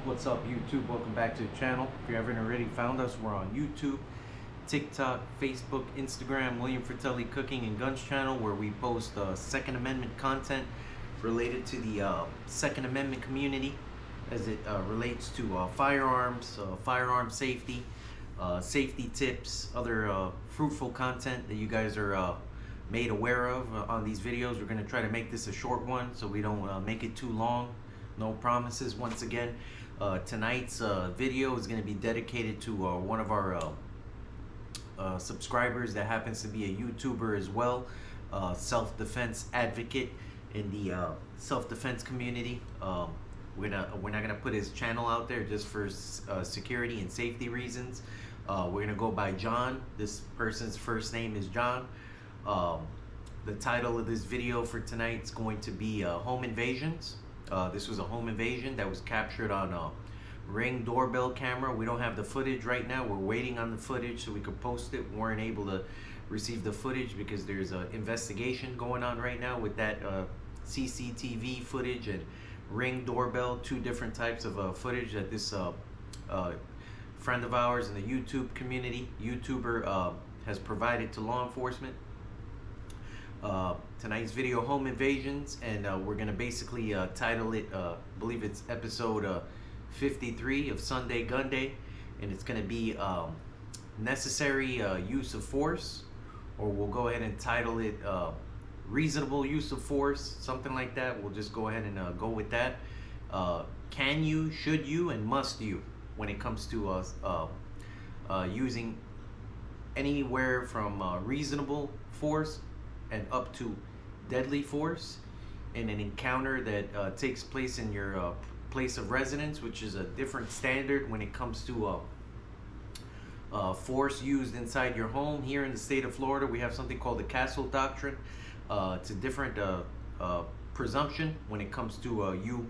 What's up, YouTube? Welcome back to the channel. If you haven't already found us, we're on YouTube, TikTok, Facebook, Instagram, William Fratelli Cooking and Guns channel, where we post Second Amendment content related to the Second Amendment community as it relates to firearms, firearm safety, safety tips, other fruitful content that you guys are made aware of on these videos. We're going to try to make this a short one so we don't make it too long. No promises once again. Tonight's video is going to be dedicated to one of our subscribers that happens to be a YouTuber as well, self-defense advocate in the self-defense community. We're not going to put his channel out there just for security and safety reasons. We're going to go by John. This person's first name is John. The title of this video for tonight is going to be Home Invasions. This was a home invasion that was captured on a Ring doorbell camera. We don't have the footage right now. We're waiting on the footage so we could post it. We weren't able to receive the footage because there's an investigation going on right now with that CCTV footage and Ring doorbell, two different types of footage that this friend of ours in the YouTube community, YouTuber, has provided to law enforcement. Tonight's video, Home Invasions, and we're gonna basically title it, I believe it's episode 53 of Sunday Gunday, and it's gonna be necessary use of force, or we'll go ahead and title it reasonable use of force, something like that. We'll just go ahead and go with that. Can you, should you, and must you when it comes to using anywhere from reasonable force and up to deadly force in an encounter that takes place in your place of residence, which is a different standard when it comes to force used inside your home. Here in the state of Florida, we have something called the Castle Doctrine. It's a different presumption when it comes to you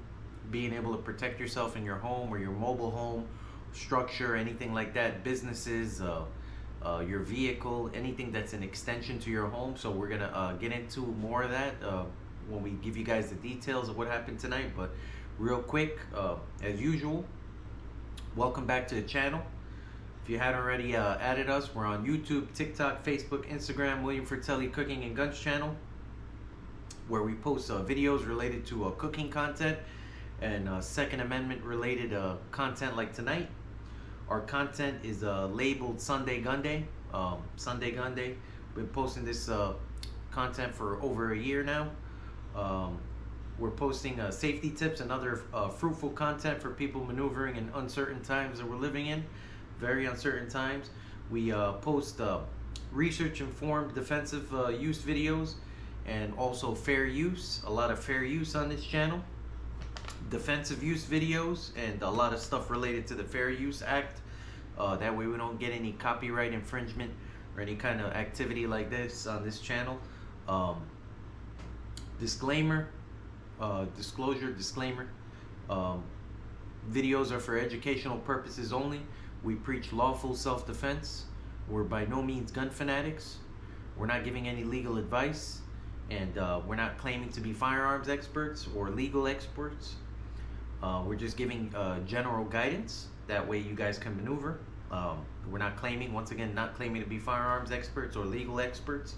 being able to protect yourself in your home or your mobile home structure, anything like that, businesses, your vehicle, anything that's an extension to your home. So we're gonna get into more of that when we give you guys the details of what happened tonight. But real quick, as usual, welcome back to the channel. If you hadn't already added us, we're on YouTube, TikTok, Facebook, Instagram, William Fratelli Cooking and Guns channel, where we post videos related to cooking content and Second Amendment related content like tonight. Our content is labeled Sunday Gunday. Sunday Gunday. Been posting this content for over a year now. We're posting safety tips and other fruitful content for people maneuvering in uncertain times that we're living in. Very uncertain times. We post research-informed defensive use videos and also fair use. A lot of fair use on this channel. Defensive use videos and a lot of stuff related to the Fair Use Act. That way we don't get any copyright infringement or any kind of activity like this on this channel. Disclaimer, disclosure, disclaimer. Videos are for educational purposes only. We preach lawful self-defense. We're by no means gun fanatics. We're not giving any legal advice, and we're not claiming to be firearms experts or legal experts. We're just giving general guidance. That way you guys can maneuver. We're not claiming, once again, not claiming to be firearms experts or legal experts.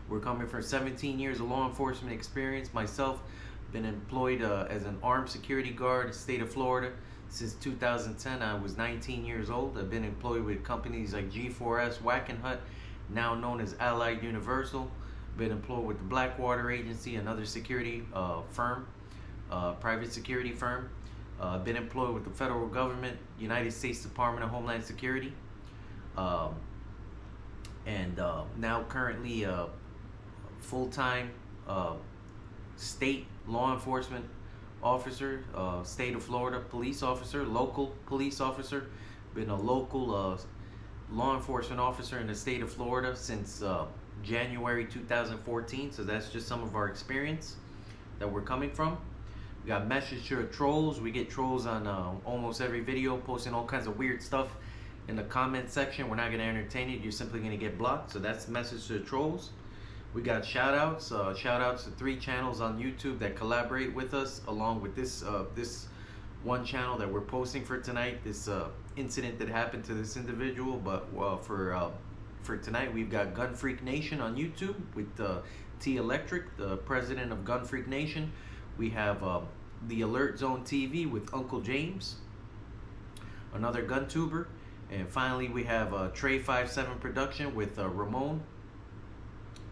We're coming from 17 years of law enforcement experience. Myself, been employed as an armed security guard in the state of Florida since 2010. I was 19 years old. I've been employed with companies like G4S, Wackenhut, now known as Allied Universal. Been employed with the Blackwater Agency, another security firm. Private security firm. Been employed with the federal government, United States Department of Homeland Security, and now currently full-time state law enforcement officer, state of Florida police officer, local police officer. Been a local law enforcement officer in the state of Florida since January 2014. So that's just some of our experience that we're coming from. We got message to trolls. We get trolls on almost every video, posting all kinds of weird stuff in the comment section. We're not going to entertain it. You're simply going to get blocked. So that's the message to the trolls. We got shout outs to 3 channels on YouTube that collaborate with us, along with this one channel that we're posting for tonight. This incident that happened to this individual, but for tonight we've got Gun Freak Nation on YouTube with T Electric, the president of Gun Freak Nation. We have the Alert Zone TV with Uncle James, another gun tuber, and finally we have Trey 57 Production with Ramon.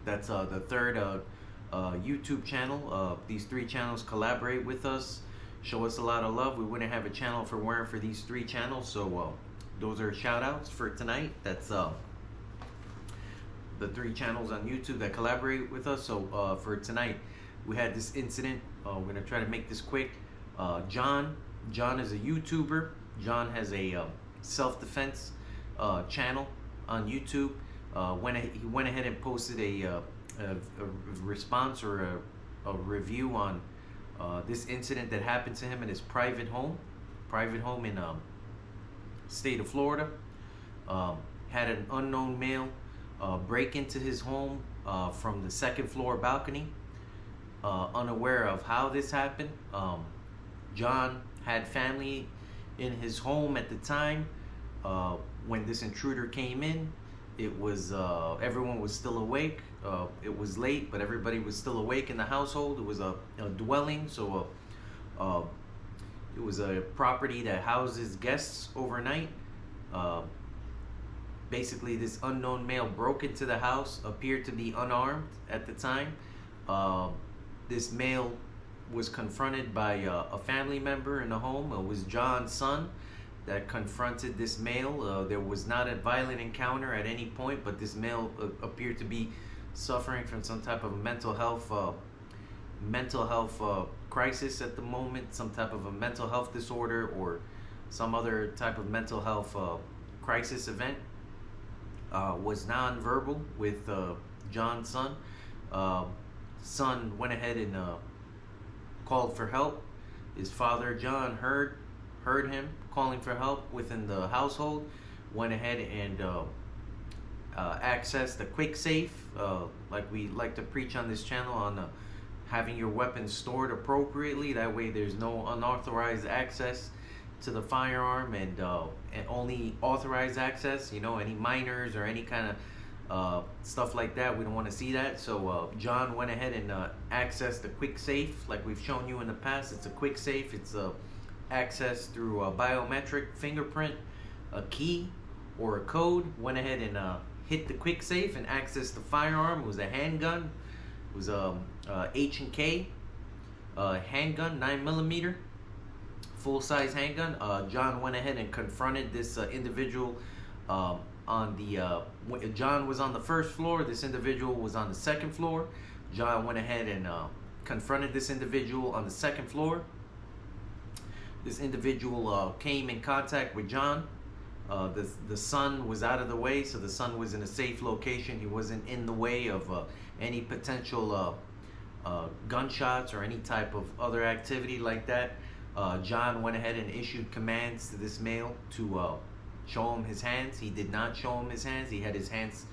That's the third YouTube channel. These three channels collaborate with us, show us a lot of love. We wouldn't have a channel if it weren't for these three channels. So those are shout outs for tonight. That's the three channels on YouTube that collaborate with us. So for tonight, we had this incident. We're gonna try to make this quick. John is a YouTuber. John has a self-defense channel on YouTube. He went ahead and posted a response or a review on this incident that happened to him in his private home in state of Florida. Had an unknown male break into his home from the second floor balcony, unaware of how this happened. John had family in his home at the time when this intruder came in. It was everyone was still awake. It was late, but everybody was still awake in the household. It was a dwelling, so it was a property that houses guests overnight. Basically, this unknown male broke into the house, appeared to be unarmed at the time. This male was confronted by a family member in the home. It was John's son that confronted this male. There was not a violent encounter at any point, but this male appeared to be suffering from some type of mental health crisis at the moment, some type of a mental health disorder or some other type of mental health crisis event. Was non-verbal with John's son. Son went ahead and called for help. His father, John, heard him calling for help within the household, went ahead and accessed the quick safe, like we like to preach on this channel, on having your weapons stored appropriately. That way there's no unauthorized access to the firearm, and only authorized access. You know, any minors or any kind of stuff like that, we don't want to see that. So John went ahead and accessed the quick safe like we've shown you in the past. It's a quick safe. It's access through a biometric fingerprint, a key, or a code. Went ahead and hit the quick safe and accessed the firearm. It was a handgun. It was a H&K handgun, 9mm, full-size handgun. John went ahead and confronted this individual on the John was on the first floor. This individual was on the second floor. John went ahead and confronted this individual on the second floor. This individual came in contact with John. The son was out of the way, so the son was in a safe location. He wasn't in the way of any potential gunshots or any type of other activity like that. John went ahead and issued commands to this male to show him his hands. He did not show him his hands. He had his hands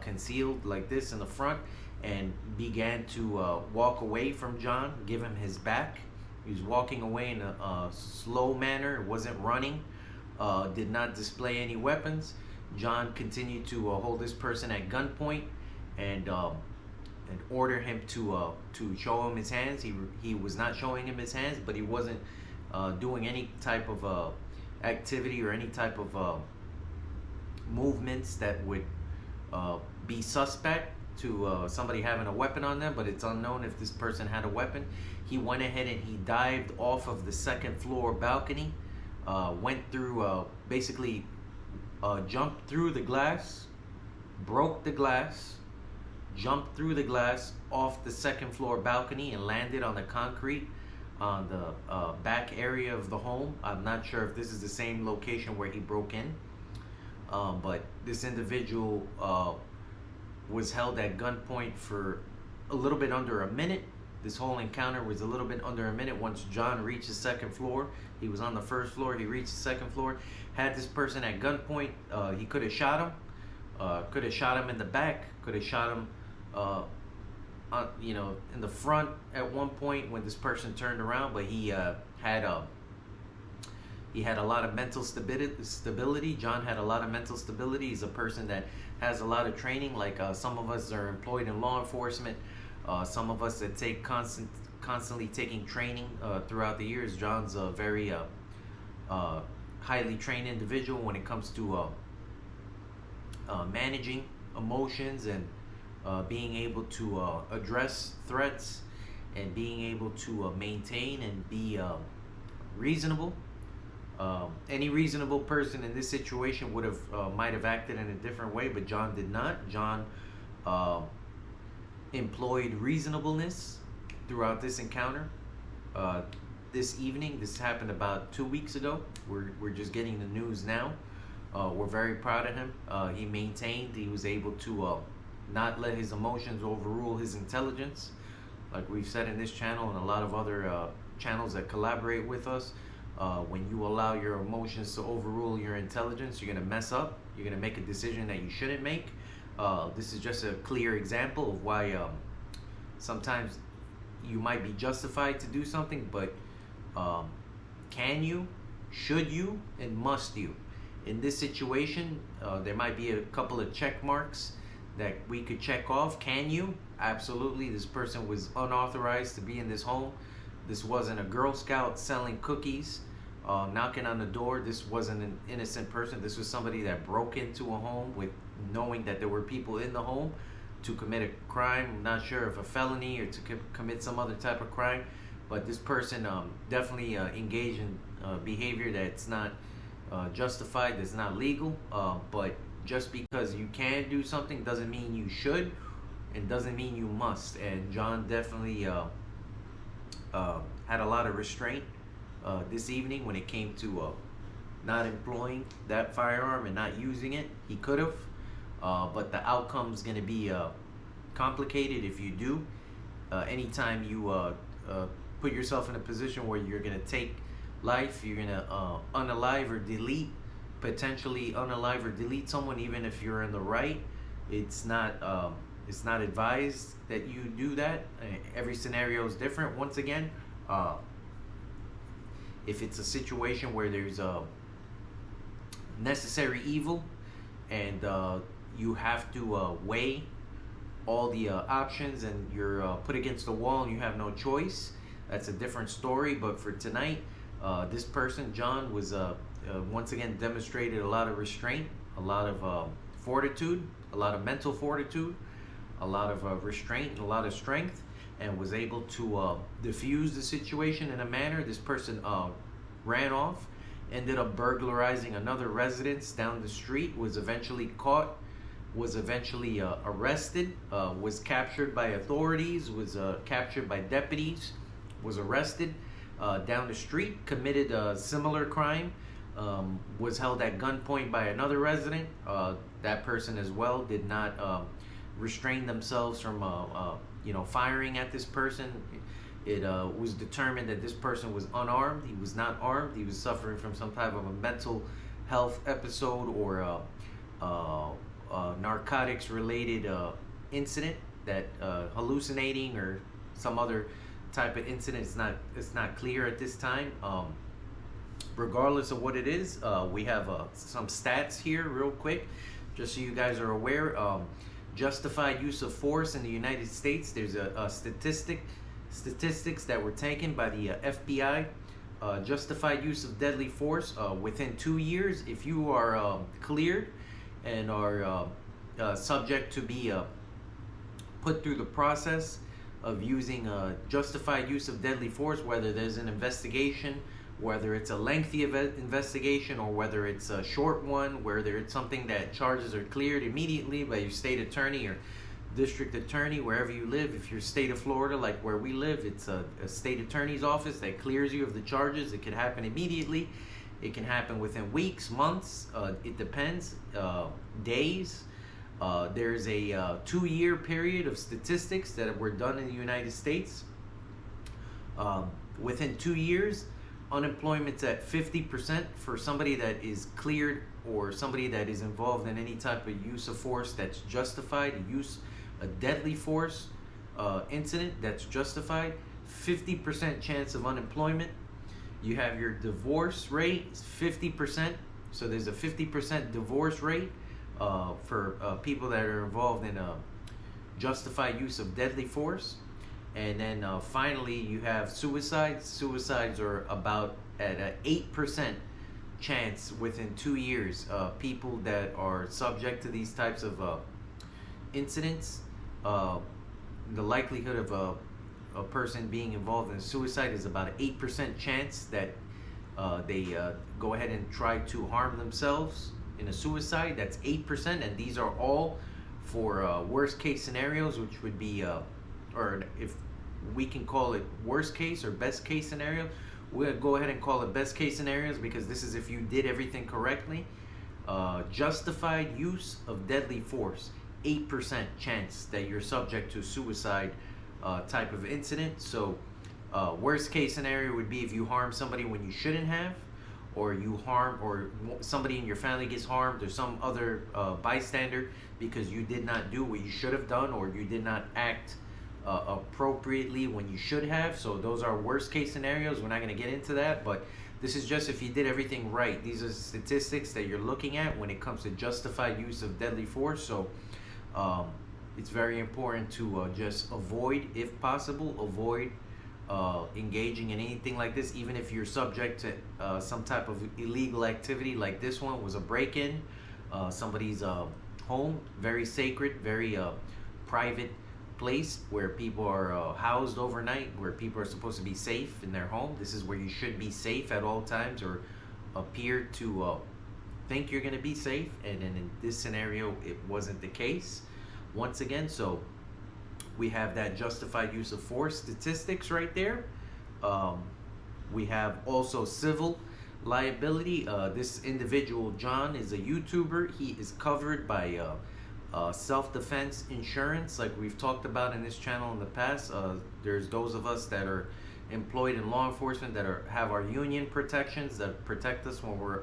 concealed like this in the front, and began to walk away from John, give him his back. He was walking away in a slow manner. It wasn't running. Did not display any weapons. John continued to hold this person at gunpoint and order him to show him his hands. He was not showing him his hands, but he wasn't doing any type of activity or any type of movements that would be suspect to somebody having a weapon on them, but it's unknown if this person had a weapon. He went ahead and he dived off of the second floor balcony, went through, basically jumped through the glass, broke the glass, jumped through the glass off the second floor balcony and landed on the concrete on the back area of the home. I'm not sure if this is the same location where he broke in, but this individual was held at gunpoint for a little bit under a minute. This whole encounter was a little bit under a minute. Once John reached the second floor, he was on the first floor, he reached the second floor, had this person at gunpoint. He could have shot him in the back, could have shot him in the front at one point when this person turned around, but he had He had a lot of mental stability. John had a lot of mental stability. He's a person that has a lot of training. Like some of us are employed in law enforcement. Some of us that take constantly taking training throughout the years. John's a very highly trained individual when it comes to managing emotions and being able to address threats and being able to maintain and be reasonable. Any reasonable person in this situation would have might have acted in a different way, but John did not. John employed reasonableness throughout this encounter. This evening, this happened about 2 weeks ago. We're just getting the news now. We're very proud of him. He maintained. He was able to not let his emotions overrule his intelligence. Like we've said in this channel and a lot of other channels that collaborate with us, when you allow your emotions to overrule your intelligence, you're going to mess up. You're going to make a decision that you shouldn't make. This is just a clear example of why sometimes you might be justified to do something, but can you, should you, and must you? In this situation, there might be a couple of check marks that we could check off. Can you? Absolutely. This person was unauthorized to be in this home. This wasn't a Girl Scout selling cookies, knocking on the door. This wasn't an innocent person. This was somebody that broke into a home with knowing that there were people in the home to commit a crime. I'm not sure if a felony or to commit some other type of crime, but this person definitely engaged in behavior that's not justified, that's not legal. But just because you can do something doesn't mean you should, and doesn't mean you must. And John definitely had a lot of restraint this evening when it came to not employing that firearm and not using it. He could have, but the outcome's going to be complicated if you do. Anytime you put yourself in a position where you're going to take life, you're going to unalive or delete, potentially unalive or delete someone, even if you're in the right. It's not advised that you do that. Every scenario is different. Once again, if it's a situation where there's a necessary evil and you have to weigh all the options and you're put against the wall and you have no choice, that's a different story. But for tonight, this person, John, was once again demonstrated a lot of restraint, a lot of fortitude, a lot of mental fortitude, a lot of restraint, and a lot of strength, and was able to diffuse the situation in a manner. This person ran off, ended up burglarizing another residence down the street, was eventually caught, was eventually arrested, was captured by authorities, was captured by deputies, was arrested down the street, committed a similar crime, was held at gunpoint by another resident. That person as well did not restrain themselves from firing at this person. It was determined that this person was unarmed. He was not armed. He was suffering from some type of a mental health episode or narcotics related incident, that hallucinating or some other type of incident. It's not clear at this time. Regardless of what it is, we have some stats here real quick, just so you guys are aware. Justified use of force in the United States, there's a statistics that were taken by the FBI. Justified use of deadly force within 2 years, if you are cleared and are subject to be put through the process of using justified use of deadly force, whether there's an investigation, whether it's a lengthy investigation or whether it's a short one, whether it's something that charges are cleared immediately by your state attorney or district attorney, wherever you live. If you're state of Florida, like where we live, it's a state attorney's office that clears you of the charges. It can happen immediately. It can happen within weeks, months. It depends. Days. There's a 2-year period of statistics that were done in the United States. Within 2 years, unemployment's at 50% for somebody that is cleared or somebody that is involved in any type of use of force that's justified, a deadly force incident that's justified. 50% chance of unemployment. You have your divorce rate, 50%. So there's a 50% divorce rate for people that are involved in justified use of deadly force. And then finally, you have suicides. Suicides are about at an 8% chance within 2 years. People that are subject to these types of incidents, uh, the likelihood of a person being involved in suicide is about an 8% chance that they go ahead and try to harm themselves in a suicide. That's 8%, and these are all for worst case scenarios, which would be, or if we can call it worst case or best case scenario, we'll go ahead and call it best case scenarios because this is if you did everything correctly. Justified use of deadly force, 8% chance that you're subject to suicide type of incident. So worst case scenario would be if you harm somebody when you shouldn't have, or you harm, or somebody in your family gets harmed, or some other bystander because you did not do what you should have done, or you did not act appropriately when you should have. So those are worst case scenarios. We're not going to get into that, but this is just if you did everything right. These are statistics that you're looking at when it comes to justified use of deadly force. So it's very important to just avoid, if possible, avoid engaging in anything like this, even if you're subject to some type of illegal activity like this one was a break-in, somebody's home, very sacred, very private place where people are housed overnight, where people are supposed to be safe in their home. This is where you should be safe at all times, or appear to think you're going to be safe, and in this scenario it wasn't the case once again. So we have that justified use of force statistics right there. We have also civil liability. This individual, John, is a YouTuber. He is covered by self-defense insurance, like we've talked about in this channel in the past. There's those of us that are employed in law enforcement that have our union protections that protect us when we're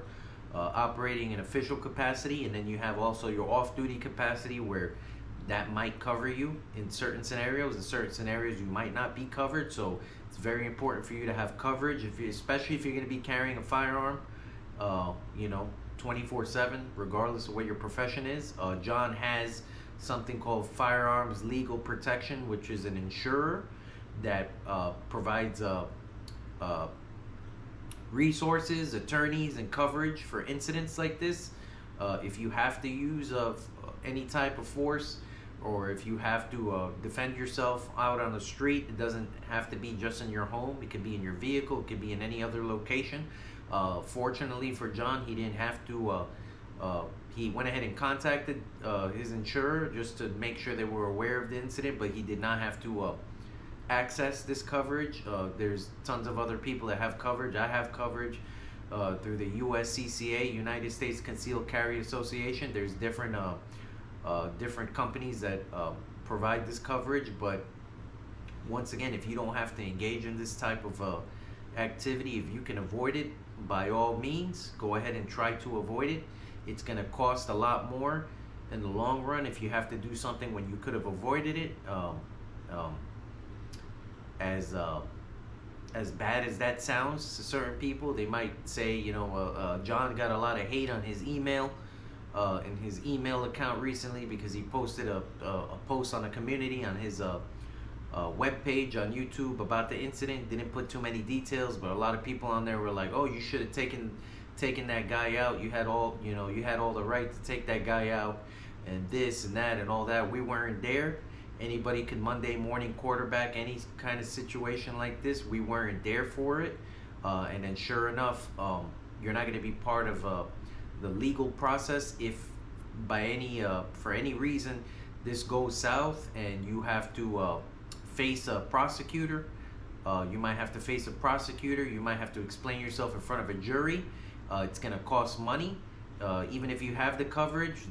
operating in official capacity, and then you have also your off-duty capacity where that might cover you in certain scenarios. In certain scenarios you might not be covered, so it's very important for you to have coverage, especially if you're going to be carrying a firearm, 24/7, regardless of what your profession is. John has something called Firearms Legal Protection, which is an insurer that provides resources, attorneys, and coverage for incidents like this. If you have to use any type of force, or if you have to defend yourself out on the street, it doesn't have to be just in your home. It could be in your vehicle. It could be in any other location. Fortunately for John, he didn't have to. He went ahead and contacted his insurer just to make sure they were aware of the incident, but he did not have to access this coverage. There's tons of other people that have coverage. I have coverage through the USCCA, United States Concealed Carry Association. There's different companies that provide this coverage, but once again, if you don't have to engage in this type of activity, if you can avoid it, by all means, go ahead and try to avoid it. It's going to cost a lot more in the long run if you have to do something when you could have avoided it. As bad as that sounds to certain people, they might say, John got a lot of hate on his email, in his email account recently, because he posted a post on a community on his webpage on YouTube about the incident. Didn't put too many details, but a lot of people on there were like, "Oh, you should have taken that guy out. You had all the right to take that guy out, and this and that and all that." We weren't there. Anybody could Monday morning quarterback any kind of situation like this. We weren't there for it, and then sure enough, you're not going to be part of the legal process if for any reason this goes south and you have to face a prosecutor. You might have to face a prosecutor. You might have to explain yourself in front of a jury. It's going to cost money. Even if you have the coverage,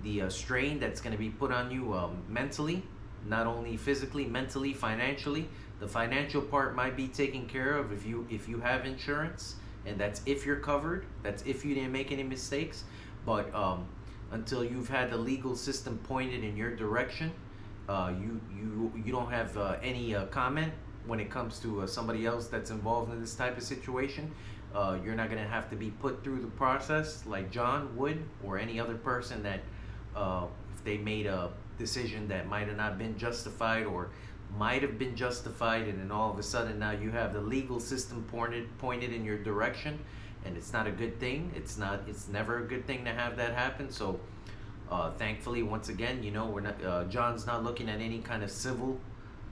the strain that's going to be put on you mentally, not only physically, mentally, financially. The financial part might be taken care of if you have insurance, and that's if you're covered. That's if you didn't make any mistakes. But until you've had the legal system pointed in your direction, you don't have any comment when it comes to somebody else that's involved in this type of situation. You're not going to have to be put through the process like John would, or any other person that if they made a decision that might have not been justified or might have been justified, and then all of a sudden now you have the legal system pointed in your direction, and it's not a good thing. It's never a good thing to have that happen. So thankfully, once again, you know, we're not John's not looking at any kind of civil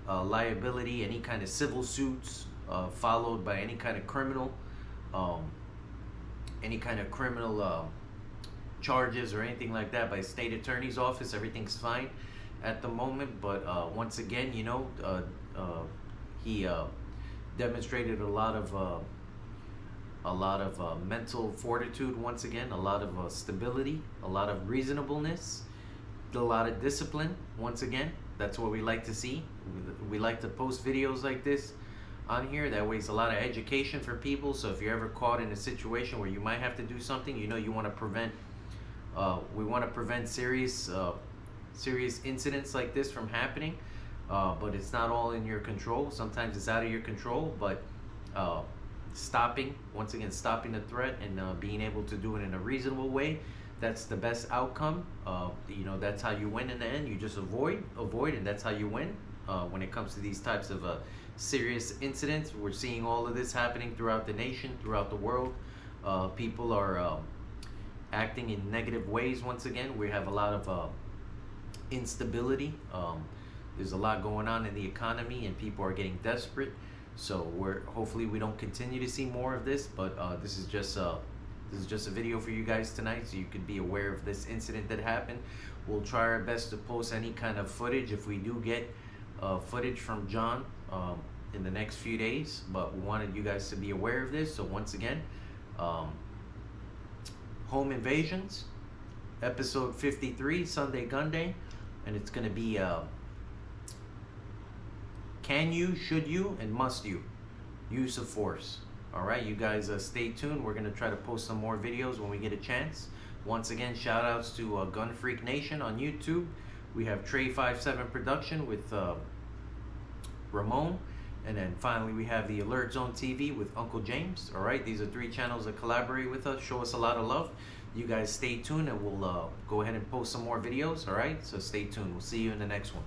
liability, any kind of civil suits followed by any kind of criminal charges or anything like that by state attorney's office. Everything's fine at the moment, but once again, you know, he demonstrated a lot of mental fortitude. Once again, a lot of stability, a lot of reasonableness, a lot of discipline. Once again, that's what we like to see. We like to post videos like this on here. That way it's a lot of education for people. So if you're ever caught in a situation where you might have to do something, you know, you want to prevent we want to prevent serious incidents like this from happening, but it's not all in your control. Sometimes it's out of your control, but stopping the threat and being able to do it in a reasonable way, that's the best outcome. You know, that's how you win in the end. You just avoid, and that's how you win when it comes to these types of serious incidents. We're seeing all of this happening throughout the nation, throughout the world. People are acting in negative ways. Once again, we have a lot of instability. There's a lot going on in the economy, and people are getting desperate. So hopefully we don't continue to see more of this. But this is just a video for you guys tonight, so you could be aware of this incident that happened. We'll try our best to post any kind of footage if we do get footage from John in the next few days. But we wanted you guys to be aware of this. So once again, Home Invasions, episode 53, Sunday Gunday, and it's going to be can you, should you, and must you use of force. All right, you guys stay tuned. We're going to try to post some more videos when we get a chance. Once again, shout outs to Gun Freak Nation on YouTube. We have Trey57 Production with Ramon. And then finally, we have the Alert Zone TV with Uncle James. All right, these are 3 channels that collaborate with us, show us a lot of love. You guys stay tuned, and we'll go ahead and post some more videos. All right, so stay tuned. We'll see you in the next one.